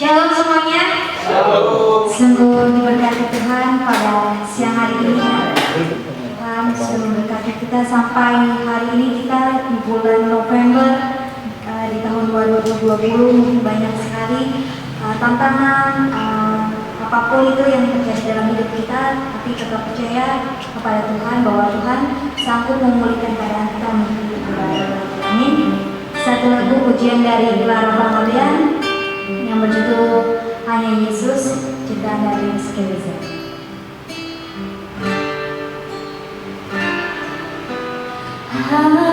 Shalom semuanya. Sungguh diberkati Tuhan pada siang hari ini. Tuhan sudah memberkati kita sampai hari ini, kita di bulan November di tahun 2020. Mungkin banyak sekali tantangan apapun itu yang terjadi dalam hidup kita, tapi tetap percaya kepada Tuhan bahwa Tuhan sanggup memulihkan keadaan kita menjadi kembali. Amin. Satu lagu pujian dari Clara Pangalian yang berjudul Hanya Yesus, ciptaan dari Rizky Rizal. Hanya